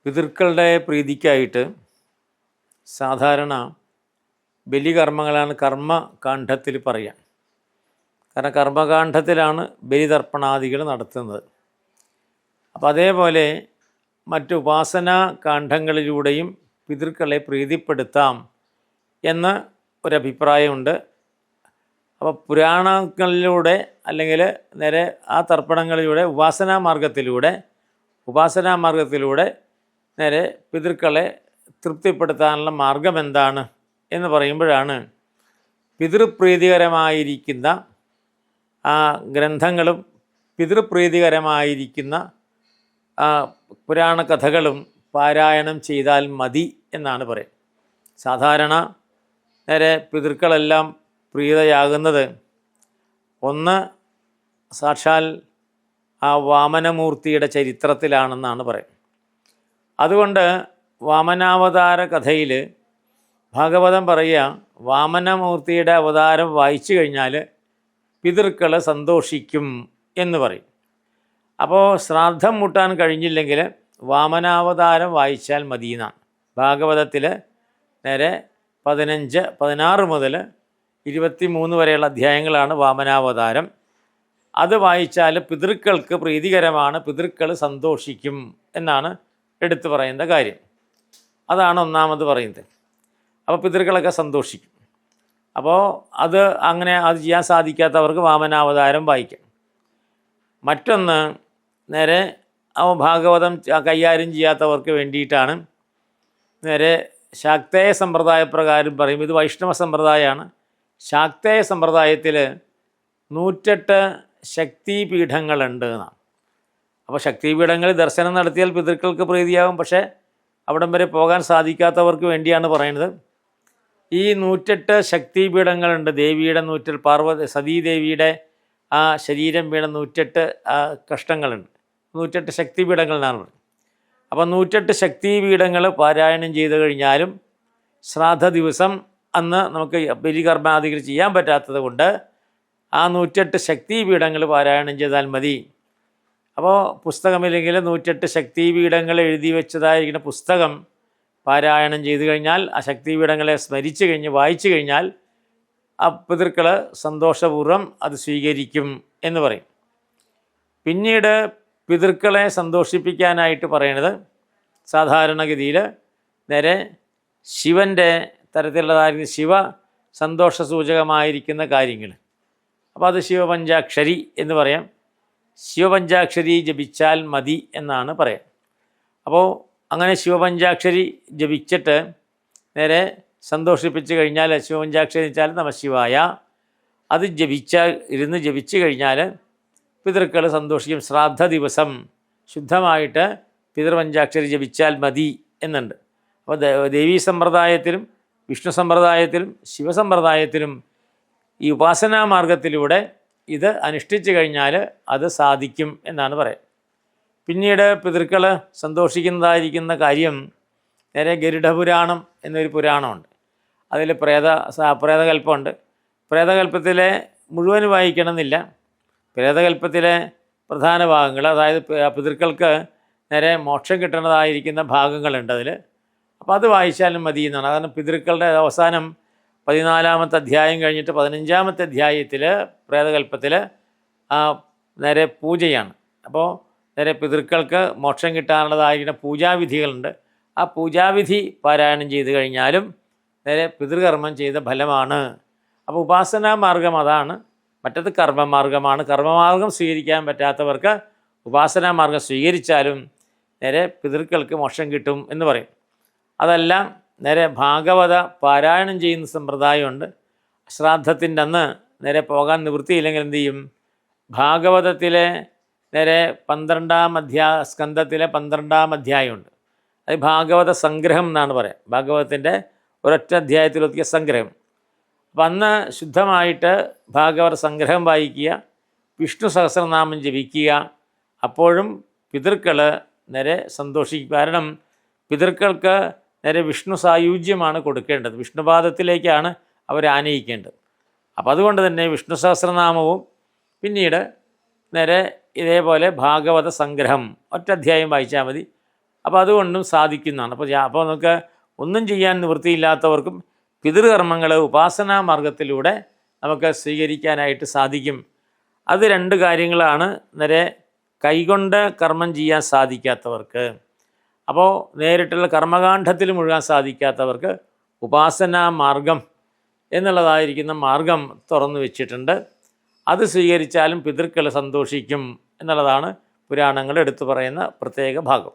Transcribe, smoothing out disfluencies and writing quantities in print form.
പിതൃക്കളുടെ പ്രീതിക്കായിട്ട് സാധാരണ ബലികർമ്മങ്ങളാണ് കർമ്മകാണ്ഡത്തിൽ പറയുക. കാരണം കർമ്മകാണ്ഡത്തിലാണ് ബലിതർപ്പണാദികൾ നടത്തുന്നത്. അപ്പം അതേപോലെ മറ്റ് ഉപാസനാ കാണ്ഡങ്ങളിലൂടെയും പിതൃക്കളെ പ്രീതിപ്പെടുത്താം എന്ന് ഒരഭിപ്രായമുണ്ട്. അപ്പോൾ പുരാണങ്ങളിലൂടെ അല്ലെങ്കിൽ നേരെ ആ തർപ്പണങ്ങളിലൂടെ ഉപാസനാ മാർഗത്തിലൂടെ നേരെ പിതൃക്കളെ തൃപ്തിപ്പെടുത്താനുള്ള മാർഗം എന്താണ് എന്ന് പറയുമ്പോഴാണ് പിതൃപ്രീതികരമായിരിക്കുന്ന ആ ഗ്രന്ഥങ്ങളും പിതൃപ്രീതികരമായിരിക്കുന്ന പുരാണ കഥകളും പാരായണം ചെയ്താൽ മതി എന്നാണ് പറയുന്നത്. സാധാരണ നേരെ പിതൃക്കളെല്ലാം പ്രീതയാകുന്നത് ഒന്ന് സാക്ഷാൽ ആ വാമനമൂർത്തിയുടെ ചരിത്രത്തിലാണെന്നാണ് പറയുന്നത്. അതുകൊണ്ട് വാമനാവതാര കഥയിൽ ഭാഗവതം പറയുക, വാമനമൂർത്തിയുടെ അവതാരം വായിച്ചു കഴിഞ്ഞാൽ പിതൃക്കൾ സന്തോഷിക്കും എന്ന് പറയും. അപ്പോൾ ശ്രാദ്ധം മുട്ടാൻ കഴിഞ്ഞില്ലെങ്കിൽ വാമനാവതാരം വായിച്ചാൽ മതി എന്നാണ്. ഭാഗവതത്തിൽ നേരെ 16 മുതൽ 23 വരെയുള്ള അധ്യായങ്ങളാണ് വാമനാവതാരം. അത് വായിച്ചാൽ പിതൃക്കൾക്ക് പ്രീതികരമാണ്, പിതൃക്കൾ സന്തോഷിക്കും എന്നാണ് എടുത്തു പറയുന്ന കാര്യം. അതാണ് ഒന്നാമത് പറയുന്നത്. അപ്പോൾ പിതൃക്കളൊക്കെ സന്തോഷിക്കും. അപ്പോൾ അത് ചെയ്യാൻ സാധിക്കാത്തവർക്ക് വാമനാവതാരം വായിക്കാം. മറ്റൊന്ന് നേരെ ഭാഗവതം കൈകാര്യം ചെയ്യാത്തവർക്ക് വേണ്ടിയിട്ടാണ് നേരെ ശാക്തേയ സമ്പ്രദായപ്രകാരം പറയും. ഇത് വൈഷ്ണവ സമ്പ്രദായമാണ്. ശാക്തേയ സമ്പ്രദായത്തിൽ 108 ശക്തിപീഠങ്ങളുണ്ട് എന്നാണ്. അപ്പോൾ ശക്തിപീഠങ്ങളിൽ ദർശനം നടത്തിയാൽ പിതൃക്കൾക്ക് പ്രീതിയാകും. പക്ഷേ അവിടം വരെ പോകാൻ സാധിക്കാത്തവർക്ക് വേണ്ടിയാണ് പറയുന്നത്. ഈ 108 ശക്തിപീഠങ്ങളുണ്ട്. ദേവിയുടെ 108 സതീദേവിയുടെ ആ ശരീരം വീണ 108 കഷ്ടങ്ങളുണ്ട്. 108 ശക്തിപീഠങ്ങൾ എന്നാണ് പറയുന്നത്. അപ്പോൾ 108 ശക്തിപീഠങ്ങൾ പാരായണം ചെയ്ത് കഴിഞ്ഞാലും ശ്രാദ്ധ ദിവസം അന്ന് നമുക്ക് ബലികർമാദികൾ ചെയ്യാൻ പറ്റാത്തത് കൊണ്ട് ആ 108 ശക്തിപീഠങ്ങൾ പാരായണം ചെയ്താൽ മതി. അപ്പോൾ പുസ്തകമില്ലെങ്കിൽ 108 ശക്തിപീഠങ്ങൾ എഴുതി വെച്ചതായിരിക്കുന്ന പുസ്തകം പാരായണം ചെയ്തു കഴിഞ്ഞാൽ ആ ശക്തിപീഠങ്ങളെ സ്മരിച്ചു കഴിഞ്ഞ് വായിച്ചു കഴിഞ്ഞാൽ ആ പിതൃക്കൾ സന്തോഷപൂർവ്വം അത് സ്വീകരിക്കും എന്ന് പറയും. പിന്നീട് പിതൃക്കളെ സന്തോഷിപ്പിക്കാനായിട്ട് പറയണത് സാധാരണഗതിയിൽ നേരെ ശിവൻ്റെ തരത്തിലുള്ളതായിരിക്കും ശിവ സന്തോഷസൂചകമായിരിക്കുന്ന കാര്യങ്ങൾ. അപ്പോൾ അത് ശിവപഞ്ചാക്ഷരി എന്ന് പറയാം. ശിവപഞ്ചാക്ഷരി ജപിച്ചാൽ മതി എന്നാണ് പറയാം. അപ്പോൾ അങ്ങനെ ശിവപഞ്ചാക്ഷരി ജപിച്ചിട്ട് നേരെ സന്തോഷിപ്പിച്ച് കഴിഞ്ഞാൽ ശിവപഞ്ചാക്ഷരി വെച്ചാൽ നമഃശിവായ അത് ജപിച്ചു കഴിഞ്ഞാൽ പിതൃക്കൾ സന്തോഷിക്കും. ശ്രാദ്ധ ദിവസം ശുദ്ധമായിട്ട് പിതൃപഞ്ചാക്ഷരി ജപിച്ചാൽ മതി എന്നുണ്ട്. അപ്പോൾ ദേവീ സമ്പ്രദായത്തിലും വിഷ്ണു സമ്പ്രദായത്തിലും ശിവസമ്പ്രദായത്തിലും ഈ ഉപാസനാ മാർഗത്തിലൂടെ ഇത് അനുഷ്ഠിച്ചു കഴിഞ്ഞാൽ അത് സാധിക്കും എന്നാണ് പറയുന്നത്. പിന്നീട് പിതൃക്കൾ സന്തോഷിക്കുന്നതായിരിക്കുന്ന കാര്യം നേരെ ഗരുഡപുരാണം എന്നൊരു പുരാണമുണ്ട്. അതിൽ പ്രേതകൽപ്പമുണ്ട്. പ്രേതകൽപ്പത്തിലെ മുഴുവൻ വായിക്കണമെന്നില്ല. പ്രേതകൽപ്പത്തിലെ പ്രധാന ഭാഗങ്ങൾ, അതായത് പിതൃക്കൾക്ക് നേരെ മോക്ഷം കിട്ടേണ്ടതായിരിക്കുന്ന ഭാഗങ്ങളുണ്ട് അതിൽ. അപ്പോൾ അത് വായിച്ചാലും മതി എന്നാണ്. അതാണ് പിതൃക്കളുടെ അവസാനം 14-ാമത്തെ അധ്യായം കഴിഞ്ഞിട്ട് 15-ാമത്തെ അധ്യായത്തിൽ പ്രേതകൽപ്പത്തിൽ നേരെ പൂജയാണ്. അപ്പോൾ നേരെ പിതൃക്കൾക്ക് മോക്ഷം കിട്ടാനുള്ളതായിരിക്കുന്ന പൂജാവിധികളുണ്ട്. ആ പൂജാവിധി പാരായണം ചെയ്ത് കഴിഞ്ഞാലും നേരെ പിതൃകർമ്മം ചെയ്ത ഫലമാണ്. അപ്പോൾ ഉപാസനാ മാർഗം അതാണ്. മറ്റത് കർമ്മമാർഗമാണ്. കർമ്മമാർഗം സ്വീകരിക്കാൻ പറ്റാത്തവർക്ക് ഉപാസനാ മാർഗം സ്വീകരിച്ചാലും നേരെ പിതൃക്കൾക്ക് മോക്ഷം കിട്ടും എന്ന് പറയും. അതെല്ലാം നേരെ ഭാഗവത പാരായണം ചെയ്യുന്ന സമ്പ്രദായമുണ്ട്. ശ്രാദ്ധത്തിൻ്റെ അന്ന് നേരെ പോകാൻ നിവൃത്തിയില്ലെങ്കിൽ എന്തു ചെയ്യും? ഭാഗവതത്തിലെ നേരെ 12-ാം സ്കന്ധത്തിലെ 12-ാം അധ്യായമുണ്ട്. അത് ഭാഗവത സംഗ്രഹം എന്നാണ് പറയുക. ഭാഗവതത്തിൻ്റെ ഒരൊറ്റ അധ്യായത്തിലൊത്തിയ സംഗ്രഹം. അപ്പം അന്ന് ശുദ്ധമായിട്ട് ഭാഗവത സംഗ്രഹം വായിക്കുക, വിഷ്ണു സഹസ്രനാമം ജപിക്കുക. അപ്പോഴും പിതൃക്കൾ നേരെ സന്തോഷിക്കും. കാരണം പിതൃക്കൾക്ക് നേരെ വിഷ്ണു സായുജ്യമാണ് കൊടുക്കേണ്ടത്. വിഷ്ണുപാദത്തിലേക്കാണ് അവർ ആനയിക്കേണ്ടത്. അപ്പോൾ അതുകൊണ്ട് തന്നെ വിഷ്ണു സഹസ്രനാമവും പിന്നീട് നേരെ ഇതേപോലെ ഭാഗവത സംഗ്രഹം ഒറ്റ അധ്യായം വായിച്ചാൽ മതി. അപ്പോൾ അതുകൊണ്ടും സാധിക്കുന്നതാണ്. അപ്പോൾ നമുക്ക് ഒന്നും ചെയ്യാൻ നിവൃത്തിയില്ലാത്തവർക്കും പിതൃകർമ്മങ്ങൾ ഉപാസനാ മാർഗത്തിലൂടെ നമുക്ക് സ്വീകരിക്കാനായിട്ട് സാധിക്കും. അത് രണ്ട് കാര്യങ്ങളാണ്. നേരെ കൈകൊണ്ട് കർമ്മം ചെയ്യാൻ സാധിക്കാത്തവർക്ക്, അപ്പോൾ നേരിട്ടുള്ള കർമ്മകാണ്ഡത്തിൽ മുഴുകാൻ സാധിക്കാത്തവർക്ക് ഉപാസനാ മാർഗം എന്നുള്ളതായിരിക്കുന്ന മാർഗം തുറന്നു വെച്ചിട്ടുണ്ട്. അത് സ്വീകരിച്ചാലും പിതൃക്കൾ സന്തോഷിക്കും എന്നുള്ളതാണ് പുരാണങ്ങൾ എടുത്തു പറയുന്ന പ്രത്യേക ഭാഗം.